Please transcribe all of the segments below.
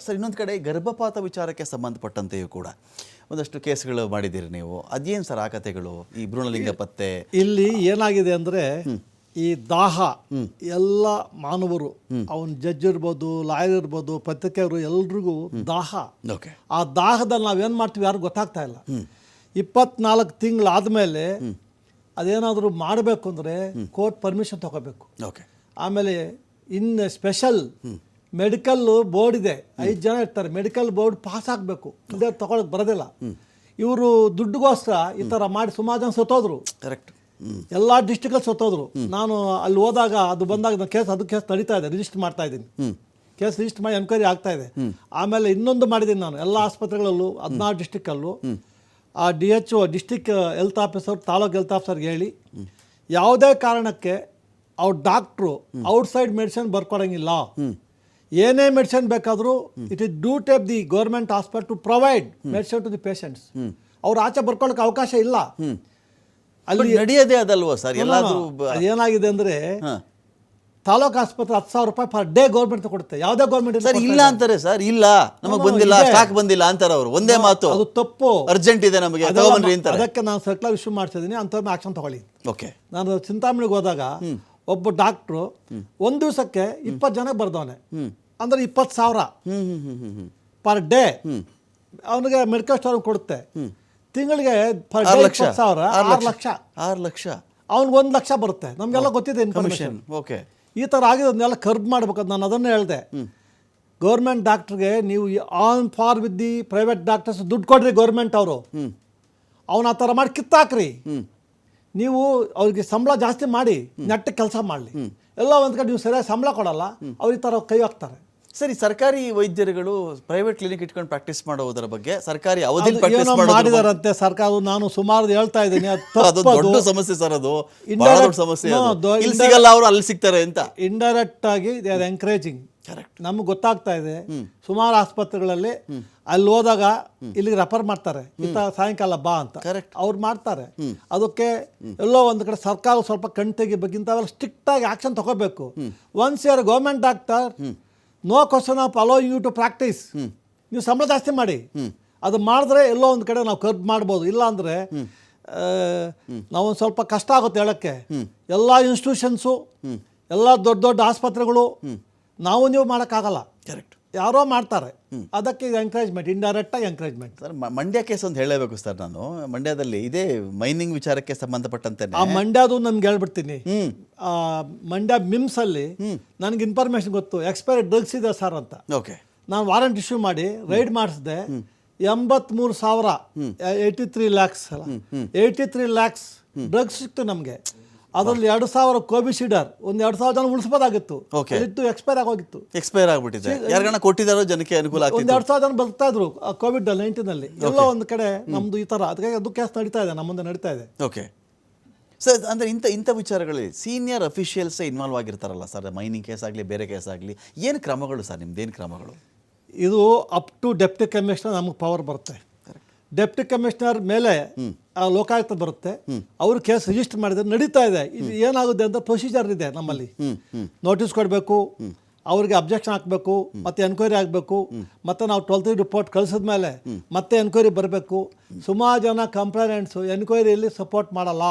Sir, ಇನ್ನೊಂದು ಕಡೆ ಗರ್ಭಪಾತ ವಿಚಾರಕ್ಕೆ ಸಂಬಂಧಪಟ್ಟಂತೆಯೂ ಕೂಡ ಒಂದಷ್ಟು ಕೇಸ್ಗಳು ಮಾಡಿದ್ದೀರಿ ನೀವು. ಅದೇನು ಸರ್ ಆ ಕಥೆಗಳು, ಈ ಭ್ರೂಣಲಿಂಗ ಪತ್ತೆ? ಇಲ್ಲಿ ಏನಾಗಿದೆ ಅಂದರೆ, ಈ ದಾಹ ಎಲ್ಲ ಮಾನವರು, ಅವನು ಜಡ್ಜ್ ಇರ್ಬೋದು, ಲಾಯರ್ ಇರ್ಬೋದು, ಪತ್ರಿಕೆಯವರು, ಎಲ್ರಿಗೂ ದಾಹ. ಆ ದಾಹದಲ್ಲಿ ನಾವೇನು ಮಾಡ್ತೀವಿ ಯಾರು ಗೊತ್ತಾಗ್ತಾ ಇಲ್ಲ. 24 ತಿಂಗಳಾದಮೇಲೆ ಅದೇನಾದರೂ ಮಾಡಬೇಕು ಅಂದರೆ ಕೋರ್ಟ್ ಪರ್ಮಿಷನ್ ತಗೋಬೇಕು. ಆಮೇಲೆ ಇನ್ನು ಸ್ಪೆಷಲ್ ಮೆಡಿಕಲ್ ಬೋರ್ಡ್ ಇದೆ, 5 ಜನ ಇರ್ತಾರೆ. ಮೆಡಿಕಲ್ ಬೋರ್ಡ್ ಪಾಸ್ ಆಗಬೇಕು, ಇದೇ ತಗೊಳಕ್ಕೆ ಬರೋದಿಲ್ಲ. ಇವರು ದುಡ್ಡುಗೋಸ್ಕರ ಈ ಥರ ಮಾಡಿ ಸುಮಾರು ಜನ ಸತ್ತೋದ್ರು. ಕರೆಕ್ಟ್, ಎಲ್ಲ ಡಿಸ್ಟ್ರಿಕ್ಟಲ್ಲಿ ಸತ್ತೋದ್ರು. ನಾನು ಅಲ್ಲಿ ಹೋದಾಗ ಅದು ಬಂದಾಗ ಅದು ಕೇಸ್ ನಡೀತಾ ಇದೆ, ರಿಜಿಸ್ಟರ್ ಮಾಡ್ತಾ ಇದ್ದೀನಿ. ಕೇಸ್ ರಿಜಿಸ್ಟರ್ ಮಾಡಿ ಎನ್ಕ್ವೈರಿ ಆಗ್ತಾ ಇದೆ. ಆಮೇಲೆ ಇನ್ನೊಂದು ಮಾಡಿದ್ದೀನಿ ನಾನು, ಎಲ್ಲ ಆಸ್ಪತ್ರೆಗಳಲ್ಲೂ 16 ಡಿಸ್ಟ್ರಿಕ್ಕಲ್ಲೂ ಆ DHO district health officer, taluk health ಆಫೀಸರ್ಗೆ ಹೇಳಿ, ಯಾವುದೇ ಕಾರಣಕ್ಕೆ ಅವ್ರ ಡಾಕ್ಟ್ರು ಔಟ್ಸೈಡ್ ಮೆಡಿಸಿನ್ ಬರ್ಕೊಡಂಗಿಲ್ಲ. ಏನೇ ಮೆಡಿಸಿನ್ ಬೇಕಾದರೂ it is duty of the government hospital to provide medicine to the patients. ಅವ್ರು ಆಚೆ ಬರ್ಕೊಳ್ಳೋಕೆ ಅವಕಾಶ ಇಲ್ಲ. ಅಲ್ಲಿ ನಡೆಯೋದೇ ಅದಲ್ವಾ ಸರ್? ಎಲ್ಲಾದರೂ ಏನಾಗಿದೆ ಅಂದರೆ, ತಾಲೂಕು ಆಸ್ಪತ್ರೆ 10,000 ರೂಪಾಯಿ ಪರ್ ಡೇ ಗೌರ್ಮೆಂಟ್ ಕೊಡುತ್ತೆ. ಯಾವುದೇ ಗೌರ್ಮೆಂಟ್ ಸರ್ ಇಲ್ಲ ಅಂತಾರೆ. ಸರ್ ಇಲ್ಲ, ನಮಗೆ ಬಂದಿಲ್ಲ, ಸ್ಟಾಕ್ ಬಂದಿಲ್ಲ ಅಂತಾರೆ ಅವರು. ಒಂದೇ ಮಾತು, ಅದು ತಪ್ಪು. ಅರ್ಜೆಂಟ್ ಇದೆ ನಮಗೆ, ತಗೊಂಡ್ರಿ ಅಂತಾರೆ. ಅದಕ್ಕೆ ನಾನು ಸರ್ಕ್ಯುಲರ್ ಇಶ್ಯೂ ಮಾಡ್ತಿದ್ದೀನಿ, ಅಂಥವ್ರನ್ನ ಆಕ್ಷನ್ ತಗೊಳ್ಳಿ. ಓಕೆ, ನಾನು ಚಿಂತಾಮಣಿಗೆ ಹೋದಾಗ ಒಬ್ಬ ಡಾಕ್ಟ್ರು ಒಂದು ದಿವಸಕ್ಕೆ 20 ಜನ ಬರ್ದವನೆ, ಅಂದರೆ 20,000 ಪರ್ ಡೇ ಅವನಿಗೆ ಮೆಡಿಕಲ್ ಸ್ಟೋರ್ ಕೊಡುತ್ತೆ. ತಿಂಗಳಿಗೆ ಪರ್ ಡೇ 20,000, 6 ಲಕ್ಷ. ಅವ್ನಿಗೆ 1 ಲಕ್ಷ ಬರುತ್ತೆ. ನಮಗೆಲ್ಲ ಗೊತ್ತಿದೆ ಇನ್ಫಾರ್ಮೇಷನ್. ಓಕೆ, ಈ ಥರ ಆಗಿದೆ, ಅದನ್ನೆಲ್ಲ ಕರ್ಬ್ ಮಾಡ್ಬೇಕು. ನಾನು ಅದನ್ನೇ ಹೇಳಿದೆ, ಗೌರ್ಮೆಂಟ್ ಡಾಕ್ಟ್ರಿಗೆ ನೀವು on for with the private doctors ದುಡ್ಡು ಕೊಡ್ರಿ. ಗೌರ್ಮೆಂಟ್ ಅವರು ಅವನ ಆ ಥರ ಮಾಡಿ ಕಿತ್ತಾಕ್ರಿ. ನೀವು ಅವ್ರಿಗೆ ಸಂಬಳ ಜಾಸ್ತಿ ಮಾಡಿ ನೆಟ್ಟಗೆ ಕೆಲಸ ಮಾಡಲಿ. ಎಲ್ಲ ಒಂದು ಕಡೆ ನೀವು ಸರಿಯಾಗಿ ಸಂಬಳ ಕೊಡಲ್ಲ, ಅವ್ರು ಈ ಥರ ಕೈ ಹಾಕ್ತಾರೆ. ಸರಿ, ಸರ್ಕಾರಿ ವೈದ್ಯರುಗಳು ಪ್ರೈವೇಟ್ ಕ್ಲಿನಿಕ್ ಇಟ್ಕೊಂಡು ಪ್ರಾಕ್ಟೀಸ್ ಮಾಡೋದರ ಬಗ್ಗೆ ಸರ್ಕಾರಿ ಅವಧಿ ಮಾಡಿದಾರಂತೆ ಸರ್ಕಾರ. ನಾನು ಸುಮಾರು ಹೇಳ್ತಾ ಇದ್ದೀನಿ, ಅದು ದೊಡ್ಡ ಸಮಸ್ಯೆ ಸರ್. ಅದು ಬಹಳ ದೊಡ್ಡ ಸಮಸ್ಯೆ. ಇಲ್ಲಿ ಸಿಗಲ್ಲ, ಅವರು ಅಲ್ಲಿ ಸಿಗ್ತಾರೆ ಅಂತ ಇಂಡೈರೆಕ್ಟ್ ಆಗಿ ದೇ ಆರ್ ಎಂಕರೇಜಿಂಗ್. ಕರೆಕ್ಟ್, ನಮ್ಗೆ ಗೊತ್ತಾಗ್ತಾ ಇದೆ. ಸುಮಾರು ಆಸ್ಪತ್ರೆಗಳಲ್ಲಿ ಅಲ್ಲಿ ಹೋದಾಗ ಇಲ್ಲಿಗೆ ರೆಫರ್ ಮಾಡ್ತಾರೆ, ಇಂಥ ಸಾಯಂಕಾಲ ಬಾ ಅಂತ. ಕರೆಕ್ಟ್, ಅವ್ರು ಮಾಡ್ತಾರೆ. ಅದಕ್ಕೆ ಎಲ್ಲೋ ಒಂದು ಕಡೆ ಸರ್ಕಾರ ಸ್ವಲ್ಪ ಕಣ್ ತೆಗಿಬೇಕು. ಇಂಥವೆಲ್ಲ ಸ್ಟ್ರಿಕ್ಟ್ ಆಗಿ ಆಕ್ಷನ್ ತಗೋಬೇಕು. Once you are government doctor, no question of allowing you to practise. ನೀವು ಸಂಬಳ ಜಾಸ್ತಿ ಮಾಡಿ. ಅದು ಮಾಡಿದ್ರೆ ಎಲ್ಲೋ ಒಂದು ಕಡೆ ನಾವು ಕರ್ಬ್ ಮಾಡ್ಬೋದು. ಇಲ್ಲ ಅಂದರೆ ನಾವೊಂದು ಸ್ವಲ್ಪ ಕಷ್ಟ ಆಗುತ್ತೆ ಹೇಳೋಕ್ಕೆ. ಎಲ್ಲ ಇನ್ಸ್ಟಿಟ್ಯೂಷನ್ಸು, ಎಲ್ಲ ದೊಡ್ಡ ದೊಡ್ಡ ಆಸ್ಪತ್ರೆಗಳು ನೀವು ಮಾಡೋಕ್ಕಾಗಲ್ಲ. ಕರೆಕ್ಟ್, ಯಾರೋ ಮಾಡ್ತಾರೆ. ಅದಕ್ಕೆ ಎಂಕರೇಜ್ಮೆಂಟ್, ಇಂಡೈರೆಕ್ಟಾಗಿ ಎಂಕರೇಜ್ಮೆಂಟ್. ಸರ್, ಮಂಡ್ಯ ಕೇಸ್ ಅಂತ ಹೇಳಬೇಕು ಸರ್. ನಾನು ಮಂಡ್ಯದಲ್ಲಿ ಇದೇ ಮೈನಿಂಗ್ ವಿಚಾರಕ್ಕೆ ಸಂಬಂಧಪಟ್ಟಂತೆ ಆ ಮಂಡ್ಯದು ನನ್ಗೆ ಹೇಳ್ಬಿಡ್ತೀನಿ. ಮಂಡ್ಯ ಮಿಮ್ಸ್ ಅಲ್ಲಿ ನನಗೆ ಇನ್ಫಾರ್ಮೇಶನ್ ಗೊತ್ತು, ಎಕ್ಸ್ಪೈರಿ ಡ್ರಗ್ಸ್ ಇದೆ ಸರ್ ಅಂತ. ಓಕೆ, ನಾನು ವಾರಂಟ್ ಇಶ್ಯೂ ಮಾಡಿ ರೈಡ್ ಮಾಡಿಸಿದೆ. 83,000 83 ಲ್ಯಾಕ್ಸ್ 83 ಲ್ಯಾಕ್ಸ್ ಡ್ರಗ್ಸ್ ಸಿಕ್ತು ನಮಗೆ. ಅದರಲ್ಲಿ 2,000 ಕೋವಿಶೀಲ್ಡರ್, ಒಂದು 2,000 ಜನ ಉಳಿಸ್ಬೋದಾಗಿತ್ತು. ಎಕ್ಸ್ಪೈರ್ ಆಗೋಗಿತ್ತು. ಎಕ್ಸ್ಪೈರ್ ಆಗ್ಬಿಟ್ಟಿದೆ. ಯಾರನ್ನ ಕೊಟ್ಟಿದ್ದಾರೋ ಜನಕ್ಕೆ ಅನುಕೂಲ ಆಗ್ತಿತ್ತು. ಒಂದು 2,000 ಜನ ಬರ್ತಾ ಇದ್ರು COVID-19 ಎಲ್ಲೋ ಒಂದು ಕಡೆ. ನಮ್ದು ಈ ಥರ ಅದಕ್ಕೆ ಅದು ಕೇಸ್ ನಡೀತಾ ಇದೆ, ನಮ್ಮ ಮುಂದೆ ನಡೀತಾ ಇದೆ. ಓಕೆ ಸರ್, ಅಂದರೆ ಇಂಥ ವಿಚಾರಗಳಲ್ಲಿ ಸೀನಿಯರ್ ಅಫಿಷಿಯಲ್ಸೇ ಇನ್ವಾಲ್ವ್ ಆಗಿರ್ತಾರಲ್ಲ ಸರ್, ಮೈನಿಂಗ್ ಕೇಸ್ ಆಗಲಿ ಬೇರೆ ಕೇಸ್ ಆಗಲಿ, ಏನು ಕ್ರಮಗಳು ಸರ್ ನಿಮ್ದೇನು ಕ್ರಮಗಳು? ಇದು ಅಪ್ ಟು ಡೆಪ್ಟಿ ಕಮಿಷನರ್ ನಮಗೆ ಪವರ್ ಬರುತ್ತೆ. ಡೆಪ್ಟಿ ಕಮಿಷನರ್ ಮೇಲೆ ಲೋಕಾಯುಕ್ತ ಬರುತ್ತೆ. ಅವರು ಕೇಸ್ ರಿಜಿಸ್ಟರ್ ಮಾಡಿದ್ರೆ ನಡೀತಾ ಇದೆ. ಇದು ಏನಾಗುತ್ತೆ ಅಂತ ಪ್ರೊಸೀಜರ್ ಇದೆ ನಮ್ಮಲ್ಲಿ. ನೋಟಿಸ್ ಕೊಡಬೇಕು, ಅವ್ರಿಗೆ ಅಬ್ಜೆಕ್ಷನ್ ಹಾಕಬೇಕು, ಮತ್ತೆ ಎನ್ಕ್ವೈರಿ ಆಗಬೇಕು, ಮತ್ತೆ ನಾವು 12th ರಿಪೋರ್ಟ್ ಕಳಿಸಿದ ಮೇಲೆ ಮತ್ತೆ ಎನ್ಕ್ವೈರಿ ಬರಬೇಕು. ಸುಮಾರು ಜನ ಕಂಪ್ಲೇಂಟ್ಸು ಎನ್ಕ್ವೈರಿಯಲ್ಲಿ ಸಪೋರ್ಟ್ ಮಾಡಲ್ಲ.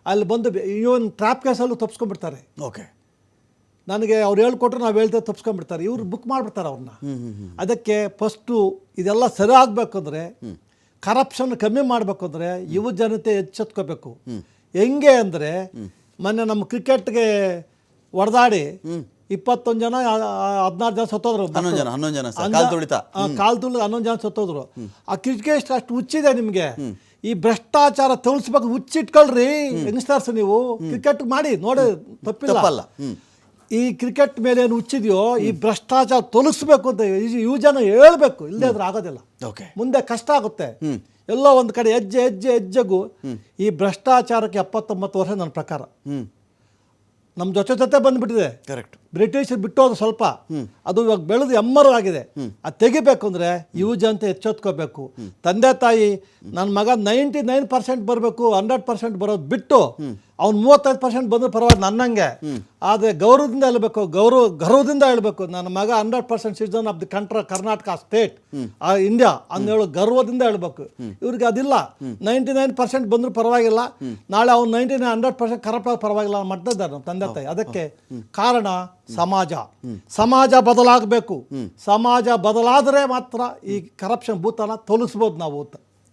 ಅಲ್ಲಿ ಬಂದು ಇವನ್ ಟ್ರ್ಯಾಪ್ ಕೇಸಲ್ಲೂ ತಪ್ಪಿಸ್ಕೊಂಡ್ಬಿಡ್ತಾರೆ. ಓಕೆ, ನನಗೆ ಅವ್ರು ಹೇಳ್ಕೊಟ್ರು, ನಾವು ಹೇಳ್ತೇವೆ ತಪ್ಪಿಸ್ಕೊಂಡ್ಬಿಡ್ತಾರೆ. ಇವ್ರು ಬುಕ್ ಮಾಡಿಬಿಡ್ತಾರೆ ಅವ್ರನ್ನ. ಅದಕ್ಕೆ ಫಸ್ಟು ಇದೆಲ್ಲ ಸರಿ ಆಗಬೇಕು ಅಂದರೆ, ಕರಪ್ಷನ್ ಕಮ್ಮಿ ಮಾಡಬೇಕು ಅಂದರೆ ಯುವ ಜನತೆ ಎಚ್ಚೆತ್ಕೋಬೇಕು. ಹೆಂಗೆ ಅಂದರೆ, ಮೊನ್ನೆ ನಮ್ಮ ಕ್ರಿಕೆಟ್ಗೆ ಹೊಡೆದಾಡಿ 21 ಜನ 16 ಜನ ಸತ್ತೋದ್ರು. 11 ಜನ ಕಾಲ್ ತುಳಿದು 11 ಜನ ಸತ್ತೋದ್ರು. ಆ ಕ್ರಿಕೆಟ್ ಅಷ್ಟು ಹುಚ್ಚಿದೆ ನಿಮಗೆ. ಈ ಭ್ರಷ್ಟಾಚಾರ ತೋರಿಸ್ಬೇಕು, ಹುಚ್ಚಿಟ್ಕೊಳ್ರಿ ಯಂಗ್ಸ್ಟರ್ಸ್. ನೀವು ಕ್ರಿಕೆಟ್ ಮಾಡಿ ನೋಡಿ, ತಪ್ಪಿಲ್ಲ. ಈ ಕ್ರಿಕೆಟ್ ಮೇಲೆ ಏನು ಹುಚ್ಚಿದೆಯೋ, ಈ ಭ್ರಷ್ಟಾಚಾರ ತೊಲಗಿಸ್ಬೇಕು ಅಂತ ಯುವ ಜನ ಹೇಳ್ಬೇಕು. ಇಲ್ಲದೇ ಅದ್ರ ಆಗೋದಿಲ್ಲ. ಮುಂದೆ ಕಷ್ಟ ಆಗುತ್ತೆ. ಎಲ್ಲೋ ಒಂದು ಕಡೆ ಹೆಜ್ಜೆಗೂ ಈ ಭ್ರಷ್ಟಾಚಾರಕ್ಕೆ 79 ವರ್ಷ ನನ್ನ ಪ್ರಕಾರ ನಮ್ಮ ಜೊತೆ ಬಂದುಬಿಟ್ಟಿದೆ. ಕರೆಕ್ಟ್, ಬ್ರಿಟಿಷ್ ಬಿಟ್ಟೋದು ಸ್ವಲ್ಪ, ಅದು ಇವಾಗ ಬೆಳೆದು ಎಮ್ಮರವಾಗಿದೆ. ಅದು ತೆಗಿಬೇಕು ಅಂದರೆ ಯುವ ಜನತೆ ಎಚ್ಚೆತ್ಕೋಬೇಕು. ತಂದೆ ತಾಯಿ ನನ್ನ ಮಗ 99% ಬರಬೇಕು, 100% ಬರೋದು ಬಿಟ್ಟು ಅವ್ನು 35% ಬಂದ್ರೆ ಪರವಾಗಿಲ್ಲ ನನ್ನಂಗೆ. ಆದರೆ ಗೌರವದಿಂದ ಹೇಳ್ಬೇಕು, ಗರ್ವದಿಂದ ಹೇಳ್ಬೇಕು, ನನ್ನ ಮಗ 100% citizen of the Karnataka state India ಅಂದೇಳು ಗರ್ವದಿಂದ ಹೇಳ್ಬೇಕು. ಇವ್ರಿಗೆ ಅದಿಲ್ಲ. 99% ಬಂದರೂ ಪರವಾಗಿಲ್ಲ, ನಾಳೆ ಅವ್ನು 100% ಕರಪ್ಟ್ ಪರವಾಗಿಲ್ಲ ಮಾಡ್ತಿದ್ದಾರೆ ನಮ್ಮ ತಂದೆ ತಾಯಿ. ಅದಕ್ಕೆ ಕಾರಣ ಸಮಾಜ ಬದಲಾಗಬೇಕು. ಸಮಾಜ ಬದಲಾದರೆ ಮಾತ್ರ ಈ ಕರಪ್ಷನ್ ಭೂತನ ತೊಲಗಿಸ್ಬೋದು ನಾವು.